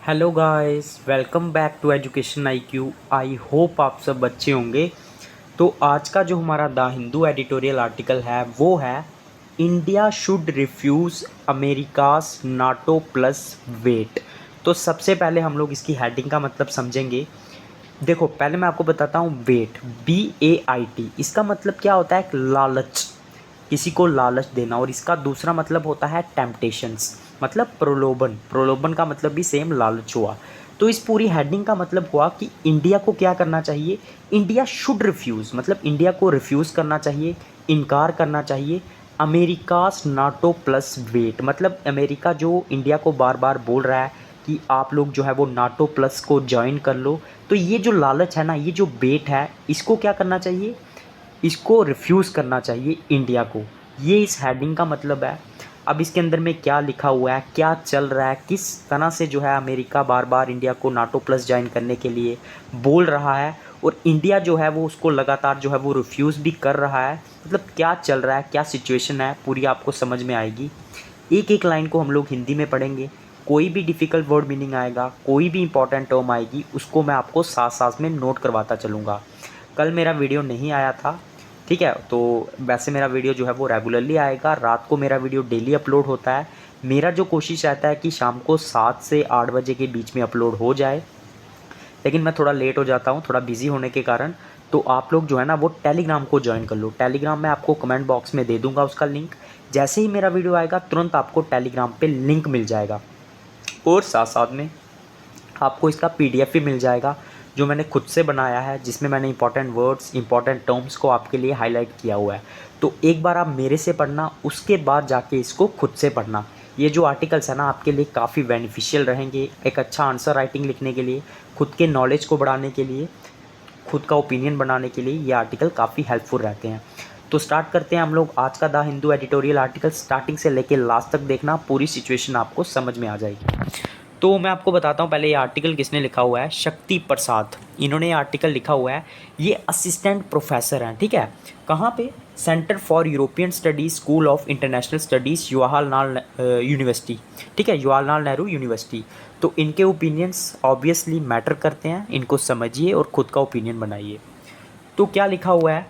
Hello guys, welcome back to education IQ। I hope आप सब अच्छे होंगे। तो आज का जो हमारा द हिंदू एडिटोरियल आर्टिकल है वो है India should refuse America's NATO plus bait. तो सबसे पहले हम लोग इसकी हेडिंग का मतलब समझेंगे। देखो, पहले मैं आपको बताता हूँ वेट, BAIT, इसका मतलब क्या होता है? एक लालच, किसी को लालच देना। और इसका दूसरा मतलब होता है टेम्पटेशंस, मतलब प्रलोभन। प्रलोभन का मतलब भी सेम लालच हुआ। तो इस पूरी हेडिंग का मतलब हुआ कि इंडिया को क्या करना चाहिए। इंडिया शुड रिफ्यूज़ मतलब इंडिया को रिफ्यूज़ करना चाहिए, इनकार करना चाहिए अमेरिकास नाटो प्लस वेट। मतलब अमेरिका जो इंडिया को बार बार बोल रहा है कि आप लोग जो है वो नाटो प्लस को ज्वाइन कर लो, तो ये जो लालच है ना, ये जो वेट है, इसको क्या करना चाहिए? इसको रिफ्यूज़ करना चाहिए इंडिया को। ये इस हेडिंग का मतलब है। अब इसके अंदर में क्या लिखा हुआ है, क्या चल रहा है, किस तरह से जो है अमेरिका बार बार इंडिया को नाटो प्लस ज्वाइन करने के लिए बोल रहा है और इंडिया जो है वो उसको लगातार जो है वो रिफ्यूज़ भी कर रहा है। मतलब क्या चल रहा है, क्या सिचुएशन है, पूरी आपको समझ में आएगी। एक एक लाइन को हम लोग हिंदी में पढ़ेंगे। कोई भी डिफ़िकल्ट वर्ड मीनिंग आएगा, कोई भी इंपॉर्टेंट टर्म आएगी, उसको मैं आपको साथ साथ में नोट करवाता चलूँगा। कल मेरा वीडियो नहीं आया था, ठीक है? तो वैसे मेरा वीडियो जो है वो रेगुलरली आएगा। रात को मेरा वीडियो डेली अपलोड होता है। मेरा जो कोशिश रहता है कि शाम को 7 से 8 बजे के बीच में अपलोड हो जाए, लेकिन मैं थोड़ा लेट हो जाता हूँ, थोड़ा बिजी होने के कारण। तो आप लोग जो है ना वो टेलीग्राम को ज्वाइन कर लो। टेलीग्राम में आपको कमेंट बॉक्स में दे दूँगा उसका लिंक। जैसे ही मेरा वीडियो आएगा तुरंत आपको टेलीग्राम पे लिंक मिल जाएगा और साथ साथ में आपको इसका PDF भी मिल जाएगा जो मैंने खुद से बनाया है, जिसमें मैंने इंपॉर्टेंट वर्ड्स, इंपॉर्टेंट टर्म्स को आपके लिए हाईलाइट किया हुआ है। तो एक बार आप मेरे से पढ़ना, उसके बाद जाके इसको खुद से पढ़ना। ये जो आर्टिकल्स है ना आपके लिए काफ़ी बेनिफिशियल रहेंगे, एक अच्छा आंसर राइटिंग लिखने के लिए, खुद के नॉलेज को बढ़ाने के लिए, खुद का ओपिनियन बनाने के लिए ये आर्टिकल काफ़ी हेल्पफुल रहते हैं। तो स्टार्ट करते हैं हम लोग आज का the Hindu editorial article. Starting से लेके लास्ट तक देखना, पूरी सिचुएशन आपको समझ में आ जाएगी। तो मैं आपको बताता हूँ पहले ये आर्टिकल किसने लिखा हुआ है। शक्ति प्रसाद, इन्होंने ये आर्टिकल लिखा हुआ है। ये असिस्टेंट प्रोफेसर हैं, ठीक है? कहाँ पे? Centre for European studies, school of international studies, Jawaharlal university, ठीक है, जवाहरलाल नेहरू यूनिवर्सिटी। तो इनके ओपिनियंस ऑब्वियसली मैटर करते हैं, इनको समझिए और ख़ुद का ओपिनियन बनाइए। तो क्या लिखा हुआ है?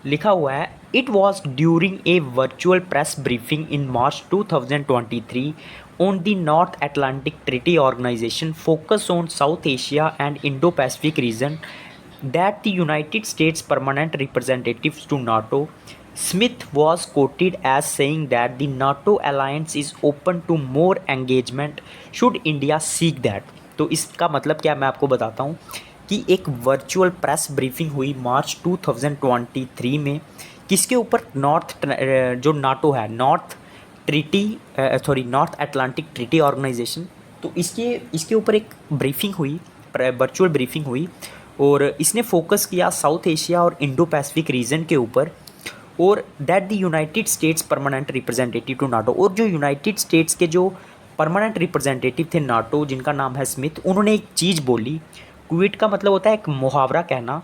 लिखा हुआ है, it was during a virtual press briefing in March 2023 on the North Atlantic Treaty Organization focus on South Asia and Indo-Pacific region that the United States permanent representatives to NATO. Smith was quoted as saying that the NATO alliance is open to more engagement should India seek that। तो इसका मतलब क्या, मैं आपको बताता हूँ कि एक वर्चुअल प्रेस ब्रीफिंग हुई मार्च 2023 में, किसके ऊपर? जो नाटो है, नॉर्थ अटलांटिक ट्रीटी ऑर्गेनाइजेशन। तो इसके ऊपर एक ब्रीफिंग हुई, वर्चुअल ब्रीफिंग हुई, और इसने फोकस किया साउथ एशिया और इंडो पैसिफिक रीजन के ऊपर। और that the United States permanent representative to NATO, और जो यूनाइटेड स्टेट्स के जो परमानेंट रिप्रेजेंटेटिव थे नाटो, जिनका नाम है स्मिथ, उन्होंने एक चीज़ बोली। क्विट का मतलब होता है एक मुहावरा कहना,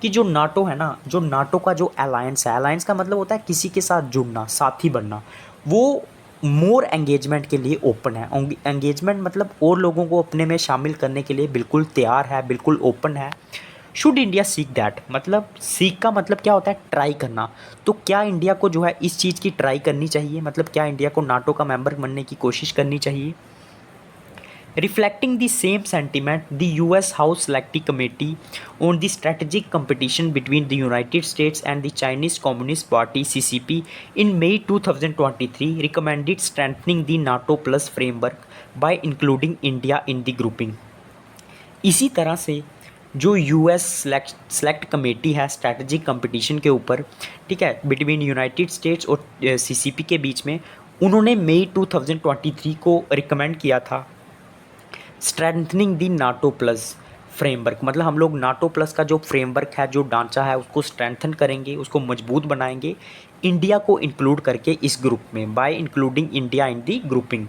कि जो नाटो है ना, जो नाटो का जो अलायंस है, अलायंस का मतलब होता है किसी के साथ जुड़ना, साथी बनना, वो मोर एंगेजमेंट के लिए ओपन है। एंगेजमेंट मतलब और लोगों को अपने में शामिल करने के लिए बिल्कुल तैयार है, बिल्कुल ओपन है। शुड इंडिया सीक दैट, मतलब सीक का मतलब क्या होता है? ट्राई करना। तो क्या इंडिया को जो है इस चीज़ की ट्राई करनी चाहिए? मतलब क्या इंडिया को नाटो का मेंबर बनने की कोशिश करनी चाहिए? Reflecting the same sentiment, the US House Select Committee on the Strategic Competition between the United States and the Chinese Communist Party (CCP) in May 2023 recommended strengthening the NATO Plus framework by including India in the grouping। इसी तरह से जो US select committee है strategic competition के ऊपर, ठीक है, between United states और CCP के बीच में, उन्होंने मई 2023 को रिकमेंड किया था स्ट्रेंथनिंग दी नाटो प्लस फ्रेमवर्क। मतलब हम लोग नाटो प्लस का जो फ्रेमवर्क है, जो ढांचा है, उसको स्ट्रेंथन करेंगे, उसको मजबूत बनाएंगे, इंडिया को इंक्लूड करके इस ग्रुप में, by including India in the grouping.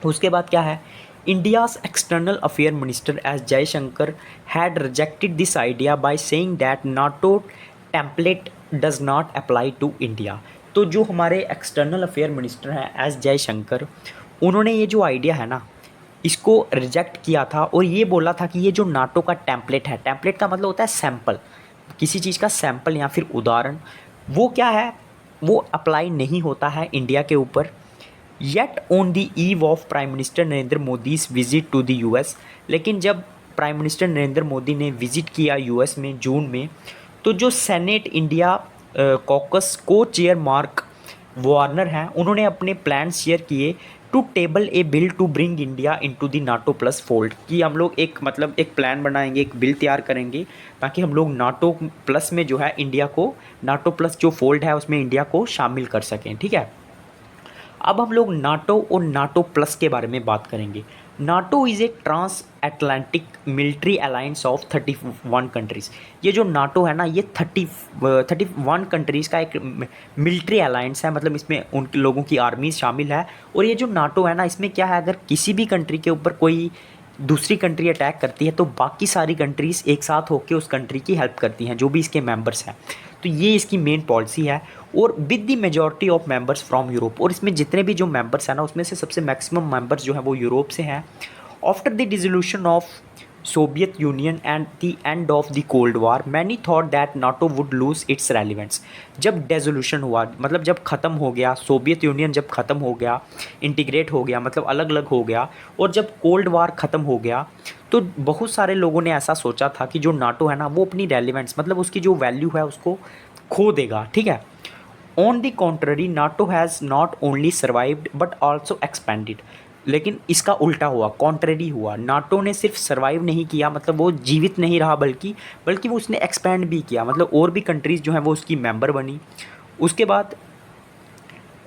तो उसके बाद क्या है? India's external affair minister S Jaishankar had rejected this idea by saying that NATO template does not apply to India. तो जो हमारे एक्सटर्नल अफेयर मिनिस्टर हैं एस जयशंकर, उन्होंने ये जो आइडिया है ना, इसको रिजेक्ट किया था और ये बोला था कि ये जो नाटो का टेम्पलेट है, टेम्पलेट का मतलब होता है सैंपल, किसी चीज़ का सैंपल या फिर उदाहरण, वो क्या है, वो अप्लाई नहीं होता है इंडिया के ऊपर। Yet on the eve of prime minister Narendra Modi's visit to the US, लेकिन जब प्राइम मिनिस्टर नरेंद्र मोदी ने विजिट किया यूएस में जून में, तो जो सेनेट इंडिया कॉकस को चेयर मार्क वार्नर हैं, उन्होंने अपने प्लान शेयर किए to table a bill to bring India into the NATO plus fold, कि हम लोग एक मतलब एक प्लान बनाएंगे, एक बिल तैयार करेंगे ताकि हम लोग नाटो प्लस में जो है इंडिया को, नाटो प्लस जो फोल्ड है उसमें इंडिया को शामिल कर सकें। ठीक है, अब हम लोग नाटो और नाटो प्लस के बारे में बात करेंगे। NATO is a transatlantic military alliance of 31 countries. ये जो नाटो है ना, ये 31 कंट्रीज़ का एक मिलिट्री अलायंस है, मतलब इसमें उन लोगों की आर्मीज शामिल है। और ये जो नाटो है ना, इसमें क्या है, अगर किसी भी कंट्री के ऊपर कोई दूसरी कंट्री अटैक करती है तो बाकी सारी कंट्रीज़ एक साथ होकर उस कंट्री की हेल्प करती हैं, जो भी इसके मेंबर्स हैं। तो ये इसकी मेन पॉलिसी है। और with the majority of members from Europe, और इसमें जितने भी जो मेंबर्स हैं ना, उसमें से सबसे मैक्सिमम मेंबर्स जो हैं वो यूरोप से हैं। After the dissolution of Soviet union and the end of the cold war, many thought that NATO would lose its relevance. जब डिसोल्यूशन हुआ, मतलब जब ख़त्म हो गया, सोवियत यूनियन जब ख़त्म हो गया, इंटीग्रेट हो गया, मतलब अलग अलग हो गया, और जब कोल्ड वार ख़त्म हो गया, तो बहुत सारे लोगों ने ऐसा सोचा था कि जो नाटो है ना, वो अपनी रेलिवेंस, मतलब उसकी जो वैल्यू है उसको खो देगा। ठीक है, on the contrary NATO has not only survived but also expanded. लेकिन इसका उल्टा हुआ, कॉन्ट्ररी हुआ। नाटो ने सिर्फ सर्वाइव नहीं किया, मतलब वो जीवित नहीं रहा, बल्कि वो उसने एक्सपैंड भी किया, मतलब और भी कंट्रीज़ जो हैं वो उसकी मेंबर बनी। उसके बाद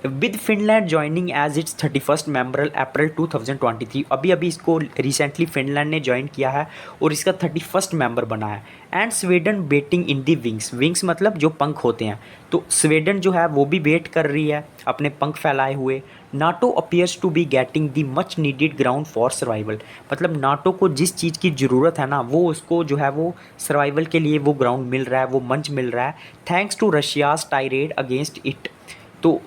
with Finland joining as it's 31st member April 2023, अभी अभी इसको रिसेंटली फिनलैंड ने ज्वाइन किया है और इसका 31st मेंबर बना है। And Sweden waiting in the wings, wings मतलब जो पंख होते हैं, तो स्वीडन जो है वो भी वेट कर रही है अपने पंख फैलाए हुए। NATO appears to be getting the much needed ground for survival, मतलब नाटो को जिस चीज़ की ज़रूरत है ना, वो उसको जो है वो सर्वाइवल के लिए वो ग्राउंड मिल रहा है, वो मंच मिल रहा है, thanks to Russia's tirade against it. तो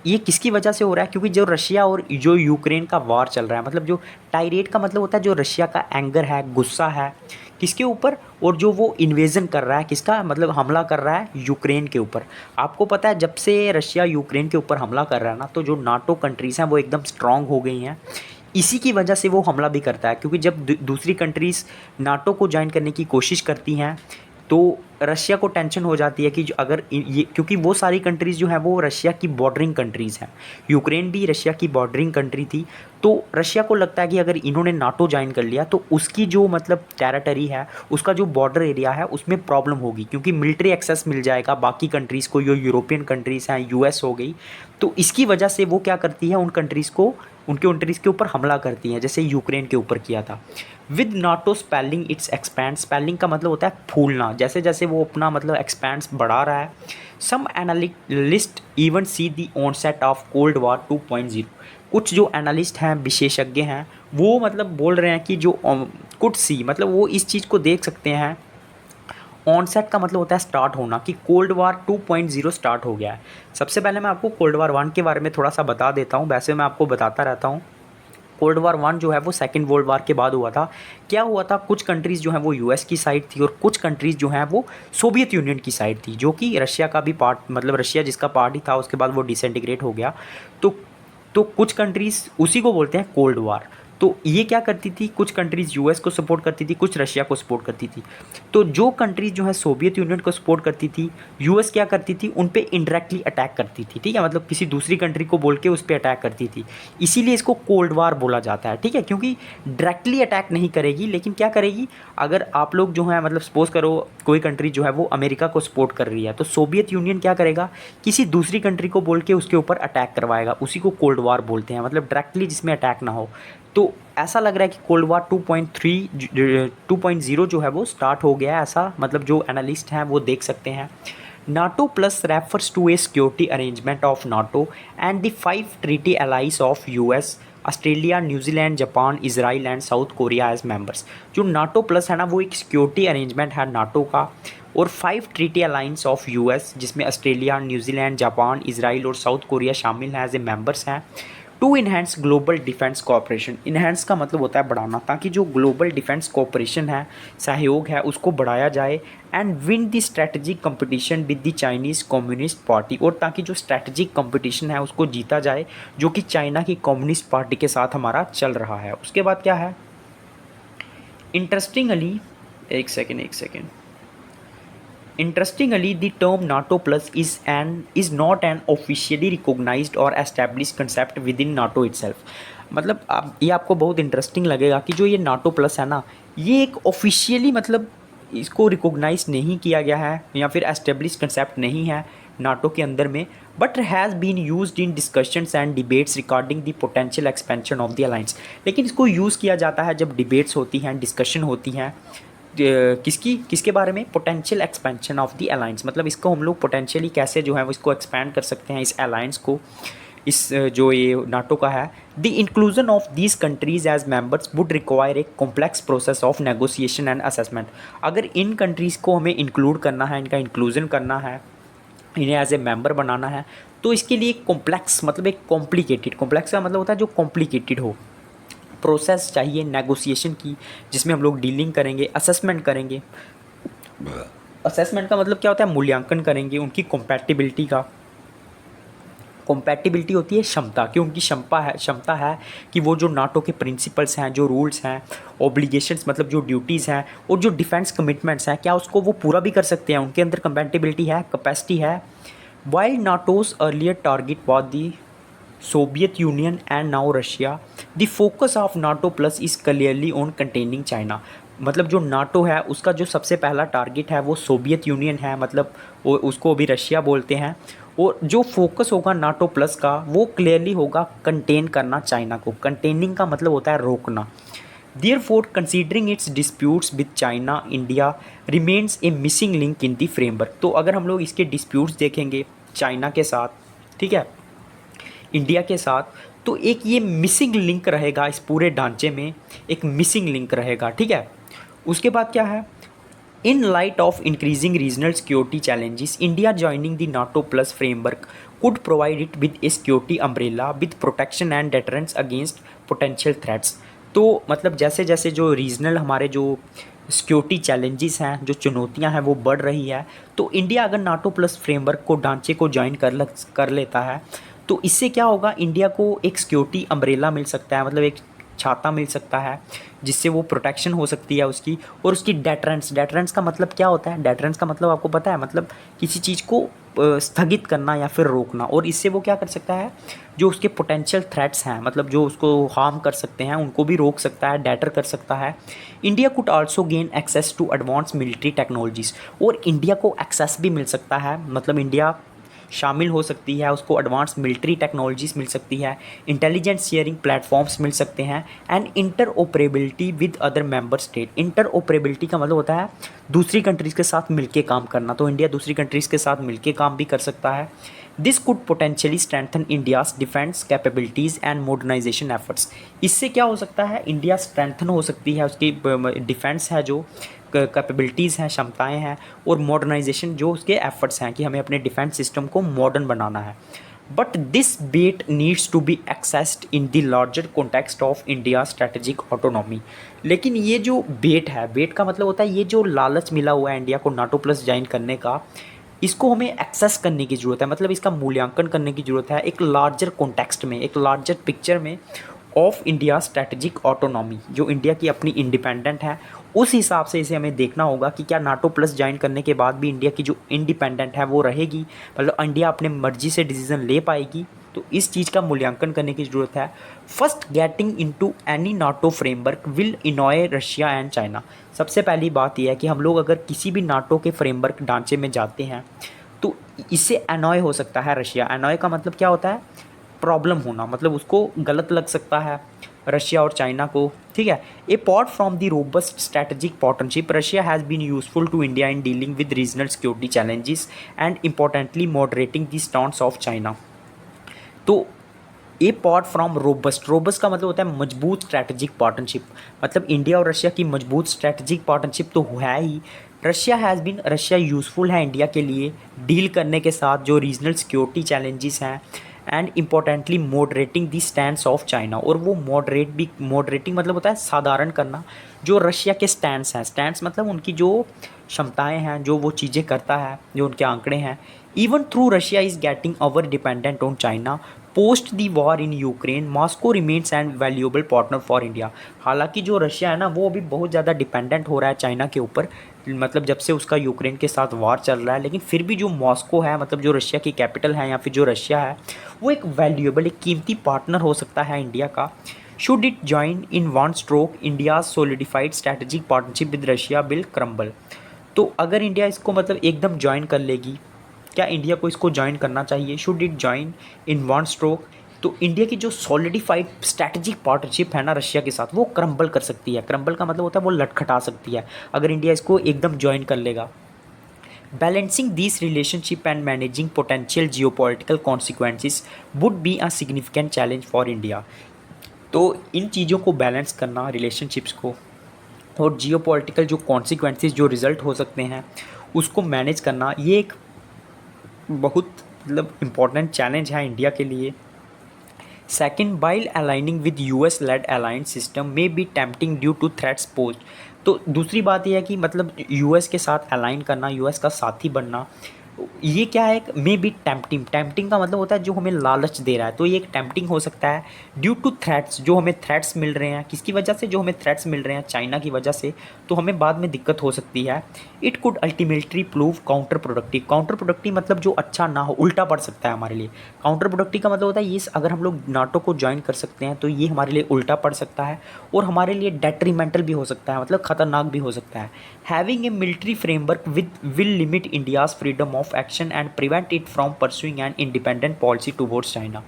ये किसकी वजह से हो रहा है, क्योंकि जो रशिया और जो यूक्रेन का वार चल रहा है, मतलब जो टायरेट का मतलब होता है जो रशिया का एंगर है, गुस्सा है किसके ऊपर, और जो वो इन्वेजन कर रहा है, किसका मतलब हमला कर रहा है, यूक्रेन के ऊपर। आपको पता है जब से रशिया यूक्रेन के ऊपर हमला कर रहा है ना, तो जो नाटो कंट्रीज़ हैं वो एकदम स्ट्रांग हो गई हैं। इसी की वजह से वो हमला भी करता है, क्योंकि जब दूसरी कंट्रीज़ नाटो को ज्वाइन करने की कोशिश करती हैं, तो रशिया को टेंशन हो जाती है कि जो अगर ये, क्योंकि वो सारी कंट्रीज़ जो हैं वो रशिया की बॉर्डरिंग कंट्रीज़ हैं, यूक्रेन भी रशिया की बॉर्डरिंग कंट्री थी। तो रशिया को लगता है कि अगर इन्होंने नाटो ज्वाइन कर लिया तो उसकी जो मतलब टेरिटरी है, उसका जो बॉर्डर एरिया है, उसमें प्रॉब्लम होगी, क्योंकि मिलिट्री एक्सेस मिल जाएगा बाकी कंट्रीज़ को, जो यूरोपियन कंट्रीज़ हैं, यूएस हो गई। तो इसकी वजह से वो क्या करती है, उन कंट्रीज़ को, उनके कंट्रीज़ के ऊपर हमला करती हैं, जैसे यूक्रेन के ऊपर किया था। With NATO spelling it's expand, spelling का मतलब होता है फूलना, जैसे जैसे वो अपना मतलब एक्सपैंड्स बढ़ा रहा है। Some analyst even see the onset of cold war 2.0, कुछ जो एनालिस्ट हैं, विशेषज्ञ हैं, वो मतलब बोल रहे हैं कि जो कुड सी, मतलब वो इस चीज़ को देख सकते हैं। ऑनसेट का मतलब होता है स्टार्ट होना, कि कोल्ड वार 2.0 स्टार्ट हो गया है। सबसे पहले मैं आपको कोल्ड वार 1 के बारे में थोड़ा सा बता देता हूँ, वैसे मैं आपको बताता रहता हूँ। कोल्ड वार 1 जो है वो सेकंड वर्ल्ड वार के बाद हुआ था। क्या हुआ था, कुछ कंट्रीज़ जो हैं वो यूएस की साइड थी और कुछ कंट्रीज़ जो हैं वो सोवियत यूनियन की साइड थी, जो कि रशिया का भी पार्ट, मतलब रशिया जिसका पार्ट ही था, उसके बाद वो डिसइंटीग्रेट हो गया। तो कुछ कंट्रीज़ उसी को बोलते हैं कोल्ड वार। तो ये क्या करती थी, कुछ कंट्रीज़ यूएस को सपोर्ट करती थी, कुछ रशिया को सपोर्ट करती थी। तो जो कंट्रीज़ जो है सोवियत यूनियन को सपोर्ट करती थी, यूएस क्या करती थी, उन पे इनडायरेक्टली अटैक करती थी। ठीक है, मतलब किसी दूसरी कंट्री को बोल के उस पर अटैक करती थी, इसीलिए इसको कोल्ड वार बोला जाता है। ठीक है, क्योंकि डायरेक्टली अटैक नहीं करेगी, लेकिन क्या करेगी, अगर आप लोग जो है मतलब सपोज करो कोई कंट्री जो है वो अमेरिका को सपोर्ट कर रही है, तो सोवियत यूनियन क्या करेगा, किसी दूसरी कंट्री को बोल के उसके ऊपर अटैक करवाएगा, उसी को कोल्ड वार बोलते हैं, मतलब डायरेक्टली जिसमें अटैक ना हो। तो ऐसा लग रहा है कि कोल्ड वार 2.0 जो है वो स्टार्ट हो गया है, ऐसा मतलब जो एनालिस्ट हैं वो देख सकते हैं। NATO plus refers to a security arrangement of NATO and the 5 treaty allies of US, Australia, New Zealand, Japan, Israel and South Korea as members. जो नाटो प्लस है ना, वो एक सिक्योरिटी अरेंजमेंट है नाटो का, और 5 ट्रीटी अलाइंस ऑफ यूएस, जिसमें Australia, New Zealand, Japan, Israel और साउथ कोरिया शामिल हैं, एज ए मेंबर्स हैं। To enhance global defence cooperation. Enhance का मतलब होता है बढ़ाना, ताकि जो ग्लोबल डिफेंस कोऑपरेशन है, सहयोग है, उसको बढ़ाया जाए। And win the strategic competition with the Chinese communist party, और ताकि जो स्ट्रेटजिक कंपटीशन है उसको जीता जाए जो कि चाइना की कम्युनिस्ट पार्टी के साथ हमारा चल रहा है। उसके बाद क्या है, इंटरेस्टिंगली, एक second, Interestingly, the term NATO plus is not an officially recognized or established concept within NATO itself। मतलब आप ये आपको बहुत इंटरेस्टिंग लगेगा कि जो ये नाटो प्लस है ना, ये एक ऑफिशियली मतलब इसको रिकॉग्नाइज नहीं किया गया है या फिर एस्टेब्लिश कंसेप्ट नहीं है नाटो के अंदर में, but has been used in discussions and debates regarding the potential expansion of the alliance. लेकिन इसको यूज़ किया जाता है जब डिबेट्स होती हैं, डिस्कशन होती हैं, किसके बारे में, potential expansion of the alliance. मतलब इसको हम लोग पोटेंशियली कैसे जो है वो इसको एक्सपैंड कर सकते हैं इस अलायंस को, इस जो ये नाटो का है। The inclusion of these countries as members would require a complex process of negotiation and assessment. अगर इन कंट्रीज़ को हमें इंक्लूड करना है, इनका इंक्लूजन करना है, इन्हें एज ए मेंबर बनाना है, तो इसके लिए कॉम्प्लेक्स मतलब एक कॉम्प्लिकेटेड, कॉम्प्लेक्स का मतलब होता है जो कॉम्प्लिकेटेड हो, प्रोसेस चाहिए नेगोशिएशन की, जिसमें हम लोग डीलिंग करेंगे, असेसमेंट करेंगे। असेसमेंट का मतलब क्या होता है, मूल्यांकन करेंगे उनकी कॉम्पैटिबिलिटी का। कॉम्पैटिबिलिटी होती है क्षमता, कि उनकी क्षमता है कि वो जो नाटो के प्रिंसिपल्स हैं, जो रूल्स हैं, ऑब्लिगेशंस मतलब जो ड्यूटीज़ हैं, और जो डिफेंस कमिटमेंट्स हैं, क्या उसको वो पूरा भी कर सकते हैं, उनके अंदर कंपैटिबिलिटी है, कैपेसिटी है। While नाटोज earlier target was the Soviet union and now Russia, the focus of NATO plus is clearly on containing China. मतलब जो नाटो है उसका जो सबसे पहला टारगेट है वो सोवियत यूनियन है, मतलब वो उसको अभी रशिया बोलते हैं, और जो फोकस होगा नाटो प्लस का वो क्लियरली होगा कंटेन करना चाइना को। कंटेनिंग का मतलब होता है रोकना। Therefore, considering its disputes with China, India remains a missing link in the framework। तो अगर हम लोग इसके disputes देखेंगे चाइना के साथ, ठीक है, इंडिया के साथ, तो एक ये मिसिंग लिंक रहेगा इस पूरे ढांचे में, एक मिसिंग लिंक रहेगा, ठीक है। उसके बाद क्या है, in light of increasing regional security challenges, India joining the NATO plus framework could provide it with a security umbrella with protection and deterrence against potential threats। तो मतलब जैसे जैसे जो रीजनल हमारे जो सिक्योरिटी चैलेंजेस हैं, जो चुनौतियां हैं वो बढ़ रही है, तो इंडिया अगर नाटो प्लस फ्रेमवर्क को, ढांचे को ज्वाइन कर लेता है, तो इससे क्या होगा, इंडिया को एक सिक्योरिटी अम्ब्रेला मिल सकता है, मतलब एक छाता मिल सकता है जिससे वो प्रोटेक्शन हो सकती है उसकी, और उसकी डेटरेंस का मतलब क्या होता है, डेटरेंस का मतलब आपको पता है, मतलब किसी चीज़ को स्थगित करना या फिर रोकना, और इससे वो क्या कर सकता है, जो उसके पोटेंशियल थ्रेट्स हैं, मतलब जो उसको हार्म कर सकते हैं, उनको भी रोक सकता है, डेटर कर सकता है। India could also gain access to advance military technologies, और इंडिया को एक्सेस भी मिल सकता है, मतलब इंडिया शामिल हो सकती है, उसको एडवांस मिलिट्री टेक्नोलॉजीज़ मिल सकती है, इंटेलिजेंस शेयरिंग प्लेटफॉर्म्स मिल सकते हैं, and interoperability with other member state. Interoperability का मतलब होता है दूसरी कंट्रीज़ के साथ मिलके काम करना, तो इंडिया दूसरी कंट्रीज़ के साथ मिलके काम भी कर सकता है। This could potentially strengthen India's defence capabilities and modernisation efforts. इससे क्या हो सकता है, इंडिया स्ट्रेंथन हो सकती है, उसकी डिफेंस है जो कैपेबिलिटीज़ हैं, क्षमताएं हैं, और मॉडर्नाइजेशन जो उसके एफर्ट्स हैं कि हमें अपने डिफेंस सिस्टम को मॉडर्न बनाना है। But this bet needs to be assessed in the larger context of India strategic autonomy. लेकिन ये जो बेट है, बेट का मतलब होता है ये जो लालच मिला हुआ है इंडिया को नाटो प्लस ज्वाइन करने का, इसको हमें एक्सेस करने की ज़रूरत है, मतलब इसका मूल्यांकन करने की ज़रूरत है एक लार्जर कॉन्टेक्स्ट में, एक लार्जर पिक्चर में ऑफ इंडिया स्ट्रेटजिक ऑटोनॉमी। जो इंडिया की अपनी इंडिपेंडेंट है, उस हिसाब से इसे हमें देखना होगा कि क्या नाटो प्लस ज्वाइन करने के बाद भी इंडिया की जो इंडिपेंडेंट है वो रहेगी, मतलब इंडिया अपने मर्जी से डिसीजन ले पाएगी। तो इस चीज़ का मूल्यांकन करने की ज़रूरत है। First, getting into any NATO framework will annoy Russia and China. सबसे पहली बात यह है कि हम लोग अगर किसी भी नाटो के फ्रेमवर्क ढांचे में जाते हैं तो इससे अनॉय हो सकता है रशिया। अनॉय का मतलब क्या होता है, प्रॉब्लम होना, मतलब उसको गलत लग सकता है रशिया और चाइना को, ठीक है। Apart from the robust strategic partnership, Russia has been useful to India in dealing with regional security challenges and importantly moderating the stance of China. तो अपार्ट फ्रॉम रोबस्ट, रोबस्ट का मतलब होता है मजबूत स्ट्रैटेजिक पार्टनरशिप, मतलब India और Russia की मजबूत स्ट्रैटेजिक पार्टनरशिप तो है ही। रशिया यूज़फुल है इंडिया के लिए डील करने के साथ जो रीजनल सिक्योरिटी चैलेंजेस हैं and importantly moderating the stands of China, और वो मॉडरेटिंग मतलब होता है साधारण करना जो रशिया के स्टैंड्स हैं। स्टैंड्स मतलब उनकी जो क्षमताएं हैं, जो वो चीज़ें करता है, जो उनके आंकड़े हैं। Even through Russia is getting over dependent on China post the war in Ukraine, Moscow remains and valuable partner for India. हालांकि जो रशिया है ना, वो अभी बहुत ज़्यादा डिपेंडेंट हो रहा है चाइना के ऊपर, मतलब जब से उसका यूक्रेन के साथ वार चल रहा है। लेकिन फिर भी जो मॉस्को है, मतलब जो रशिया की कैपिटल है या फिर जो रशिया है, वो एक वैल्यूएबल, एक कीमती पार्टनर हो सकता है इंडिया का। Should it join in one stroke India solidified strategic partnership with Russia will crumble. तो अगर इंडिया इसको मतलब एकदम ज्वाइन कर लेगी, क्या इंडिया को इसको ज्वाइन करना चाहिए? Should it join in one stroke? तो इंडिया की जो सॉलिडिफाइड स्ट्रैटेजिक पार्टनरशिप है ना रशिया के साथ, वो क्रम्बल कर सकती है। क्रम्बल का मतलब होता है वो लटखटा सकती है अगर इंडिया इसको एकदम ज्वाइन कर लेगा। Balancing this relationship and managing potential geopolitical consequences would be a significant challenge for India. तो इन चीज़ों को बैलेंस करना, रिलेशनशिप्स को, और जियोपॉलिटिकल जो कॉन्सिक्वेंसेस, जो रिज़ल्ट हो सकते हैं, उसको मैनेज करना, ये एक बहुत मतलब इम्पॉर्टेंट चैलेंज है इंडिया के लिए। Second, while aligning with US led alliance system में be tempting due to threats post. तो दूसरी बात यह है कि मतलब यूएस के साथ अलाइन करना, यूएस का साथी बनना, ये क्या है, मे बी टेम्पटिंग। टेम्पटिंग का मतलब होता है जो हमें लालच दे रहा है, तो ये एक टेम्पटिंग हो सकता है। ड्यू टू थ्रेट्स, जो हमें थ्रेट्स मिल रहे हैं, किसकी वजह से जो हमें थ्रेट्स मिल रहे हैं? चाइना की वजह से। तो हमें बाद में दिक्कत हो सकती है। It could ultimately prove counter productive. Counter productive मतलब जो अच्छा ना हो, उल्टा पड़ सकता है हमारे लिए। काउंटर प्रोडक्टिव का मतलब होता है ये, अगर हम लोग नाटो को ज्वाइन कर सकते हैं तो ये हमारे लिए उल्टा पड़ सकता है और हमारे लिए डेट्रीमेंटल भी हो सकता है, मतलब खतरनाक भी हो सकता है। Having a military framework will limit India's freedom of action and prevent it from pursuing an independent policy towards China.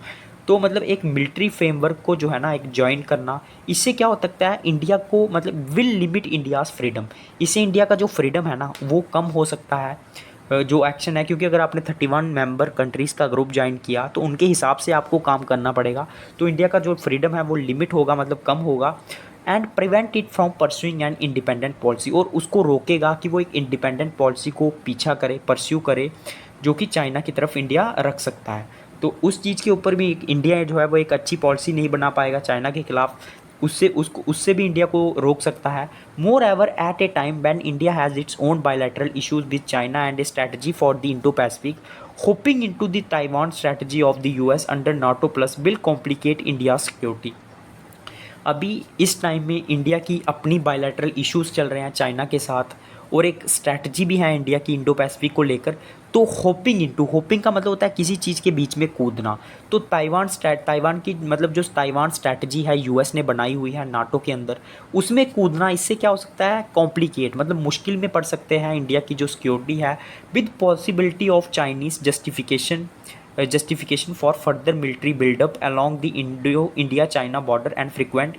तो मतलब एक मिलिट्री फ्रेमवर्क को जो है ना एक ज्वाइन करना, इससे क्या हो सकता है, इंडिया को मतलब विल लिमिट इंडियाज़ फ्रीडम, इससे इंडिया का जो फ्रीडम है ना वो कम हो सकता है, जो एक्शन है। क्योंकि अगर आपने 31 मेंबर कंट्रीज़ का ग्रुप ज्वाइन किया तो उनके हिसाब से आपको काम करना पड़ेगा। तो इंडिया का जो फ्रीडम है वो लिमिट होगा, मतलब कम होगा। And prevent it from pursuing an independent policy, और उसको रोकेगा कि वो एक इंडिपेंडेंट पॉलिसी को पीछा करे, परस्यू करे, जो कि चाइना की तरफ इंडिया रख सकता है। तो उस चीज़ के ऊपर भी इंडिया जो है वो एक अच्छी पॉलिसी नहीं बना पाएगा चाइना के खिलाफ, उससे भी इंडिया को रोक सकता है। Moreover at a time when India has its own bilateral issues with China and a strategy for the Indo Pacific, hoping into the Taiwan strategy of the US under NATO plus will complicate India security. अभी इस time में India की अपनी bilateral issues चल रहे हैं China के साथ, और एक स्ट्रैटेजी भी है इंडिया की इंडो पैसिफिक को लेकर। तो होपिंग का मतलब होता है किसी चीज़ के बीच में कूदना। तो ताइवान की मतलब जो ताइवान स्ट्रैटेजी है यूएस ने बनाई हुई है नाटो के अंदर, उसमें कूदना, इससे क्या हो सकता है, कॉम्प्लिकेट, मतलब मुश्किल में पड़ सकते हैं इंडिया की जो सिक्योरिटी है, with possibility of Chinese justification for further military buildup along the India China border and frequent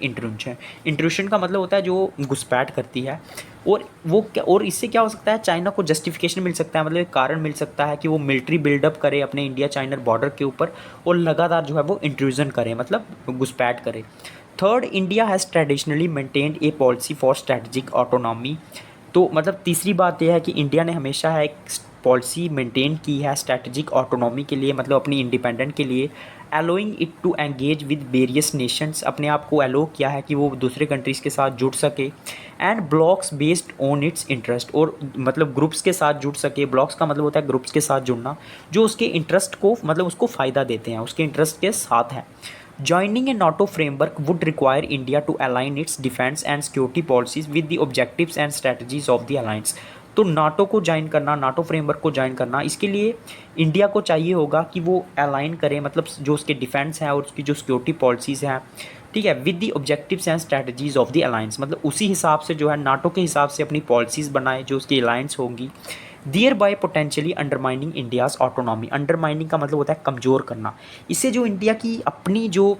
intrusion का मतलब होता है जो घुसपैठ करती है। और इससे क्या हो सकता है, चाइना को जस्टिफिकेशन मिल सकता है, मतलब एक कारण मिल सकता है कि वो मिलिट्री बिल्डअप करे अपने इंडिया चाइना बॉर्डर के ऊपर और लगातार जो है वो इंट्रूजन करे, मतलब घुसपैठ करे। Third, India has traditionally maintained A policy for strategic autonomy. तो मतलब तीसरी बात यह है कि इंडिया ने हमेशा है एक पॉलिसी मेंटेन की है स्ट्रैटेजिक ऑटोनॉमी के लिए, मतलब अपनी इंडिपेंडेंट के लिए। Allowing it to engage with various nations, अपने आप को अलो किया है कि वो दूसरे कंट्रीज़ के साथ जुड़ सके। And blocks based on it's interest, और मतलब ग्रुप्स के साथ जुड़ सके। ब्लॉक्स का मतलब होता है ग्रुप्स के साथ जुड़ना जो उसके इंटरेस्ट को, मतलब उसको फ़ायदा देते हैं, उसके इंटरेस्ट के साथ है। Joining a NATO framework would require India to align its defense and security policies with the objectives and strategies of the alliance। तो नाटो को ज्वाइन करना, नाटो फ्रेमवर्क को ज्वाइन करना, इसके लिए इंडिया को चाहिए होगा कि वो अलाइन करे, मतलब जो उसके डिफेंस है और उसकी जो सिक्योरिटी पॉलिसीज़ हैं, ठीक है, with the objectives and strategies of the alliance, मतलब उसी हिसाब से जो है नाटो के हिसाब से अपनी पॉलिसीज़ बनाए जो उसकी अलायंस होंगी। Thereby potentially undermining India's autonomy. Undermining का मतलब होता है कमज़ोर करना। इससे जो इंडिया की अपनी जो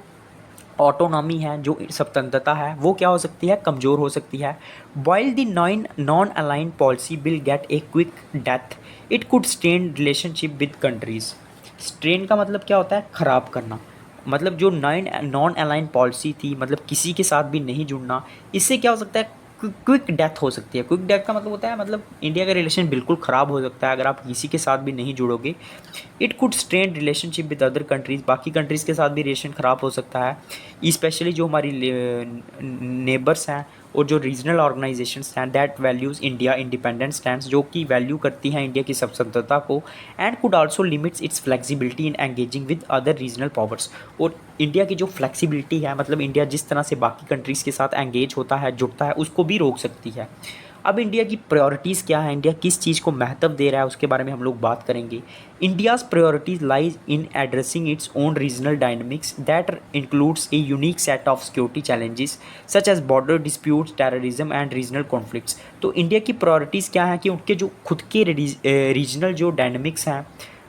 ऑटोनॉमी है, जो स्वतंत्रता है, वो क्या हो सकती है, कमज़ोर हो सकती है। While the non align policy will get a quick death, it could strain relationship with countries. Strain का मतलब क्या होता है, ख़राब करना। मतलब जो नॉन अलाइन पॉलिसी थी, मतलब किसी के साथ भी नहीं जुड़ना, इससे क्या हो सकता है, क्विक डेथ हो सकती है। क्विक डेथ का मतलब होता है, मतलब इंडिया का रिलेशन बिल्कुल ख़राब हो सकता है अगर आप किसी के साथ भी नहीं जुड़ोगे। It could strain relationship with other countries, बाकी कंट्रीज़ के साथ भी रिलेशन ख़राब हो सकता है। स्पेशली जो हमारी नेबर्स हैं और जो रीजनल ऑर्गेनाइजेशंस हैं that values India independent stands, जो कि वैल्यू करती हैं इंडिया की स्वतंत्रता को। And could also limits it's flexibility in engaging with other regional powers. और इंडिया की जो फ्लेक्सिबिलिटी है, मतलब इंडिया जिस तरह से बाकी कंट्रीज़ के साथ एंगेज होता है, जुड़ता है, उसको भी रोक सकती है। अब इंडिया की प्रायोरिटीज़ क्या है, इंडिया किस चीज़ को महत्व दे रहा है, उसके बारे में हम लोग बात करेंगे। India's priorities lies in addressing its own regional dynamics that includes a unique set of security challenges such as border disputes, terrorism and regional conflicts. तो इंडिया की प्रायोरिटीज़ क्या है कि उनके जो खुद के रीजनल जो डायनेमिक्स हैं,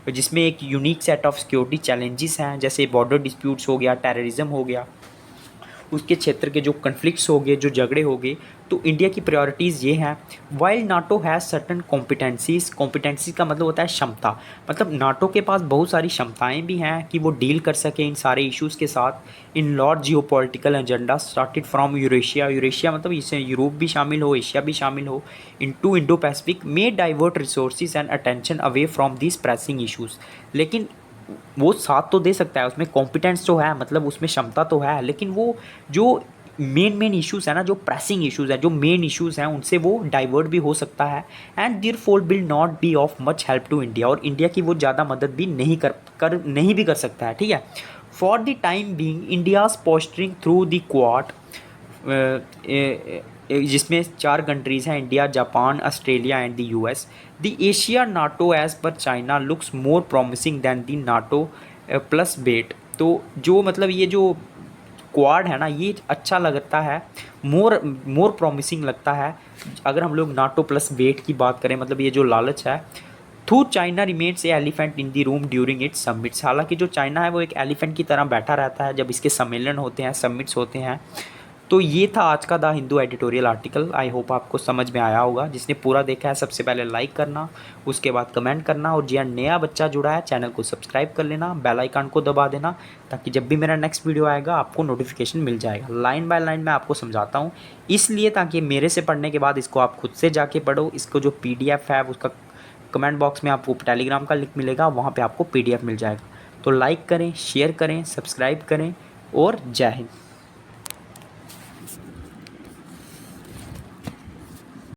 जिसमें एक unique set of security challenges हैं, जैसे बॉर्डर डिस्प्यूट्स हो गया, टेररिज्म हो गया, उसके क्षेत्र के जो कन्फ्लिक्ट्स हो गए, जो झगड़े हो गए, तो इंडिया की प्रायोरिटीज़ ये हैं। While NATO has certain competencies का मतलब होता है क्षमता, मतलब नाटो के पास बहुत सारी क्षमताएं भी हैं कि वो डील कर सके इन सारे इश्यूज़ के साथ। In lord geopolitical agenda started from Eurasia मतलब इससे यूरोप भी शामिल हो, एशिया भी शामिल हो, into Indo Pacific may divert resources and attention away from this pressing issues. लेकिन वो साथ तो दे सकता है, उसमें कॉम्पिटेंस तो है, मतलब उसमें क्षमता तो है, लेकिन वो जो मेन इश्यूज़ है ना, जो प्रेसिंग इश्यूज़ है, जो मेन इश्यूज़ हैं, उनसे वो डाइवर्ट भी हो सकता है। And therefore will not be of much help to India, और इंडिया की वो ज़्यादा मदद भी नहीं भी कर सकता है। ठीक है। For the time being India's posturing through the Quad, जिसमें 4 कंट्रीज़ हैं, India, Japan, Australia and the US. The Asia NATO edge per China looks more promising than the NATO plus bet. तो जो मतलब ये जो क्वाड है ना, ये अच्छा लगता है, मोर प्रॉमिसिंग लगता है अगर हम लोग नाटो प्लस वेट की बात करें, मतलब ये जो लालच है। थू China remains A elephant in the room during its summits, हालांकि जो चाइना है वो एक एलिफेंट की तरह बैठा रहता है जब इसके सम्मेलन होते हैं, समिट्स होते हैं। तो ये था आज का the Hindu editorial article. I hope आपको समझ में आया होगा। जिसने पूरा देखा है सबसे पहले लाइक करना, उसके बाद कमेंट करना, और जी नया बच्चा जुड़ा है चैनल को सब्सक्राइब कर लेना, बेल आइकन को दबा देना, ताकि जब भी मेरा नेक्स्ट वीडियो आएगा आपको नोटिफिकेशन मिल जाएगा। लाइन बाय लाइन मैं आपको समझाता हूँ, इसलिए ताकि मेरे से पढ़ने के बाद इसको आप खुद से जाके पढ़ो। इसको जो PDF है उसका कमेंट बॉक्स में आपको टेलीग्राम का लिंक मिलेगा, वहाँ पर आपको PDF मिल जाएगा। तो लाइक करें, शेयर करें, सब्सक्राइब करें, और जय हिंद।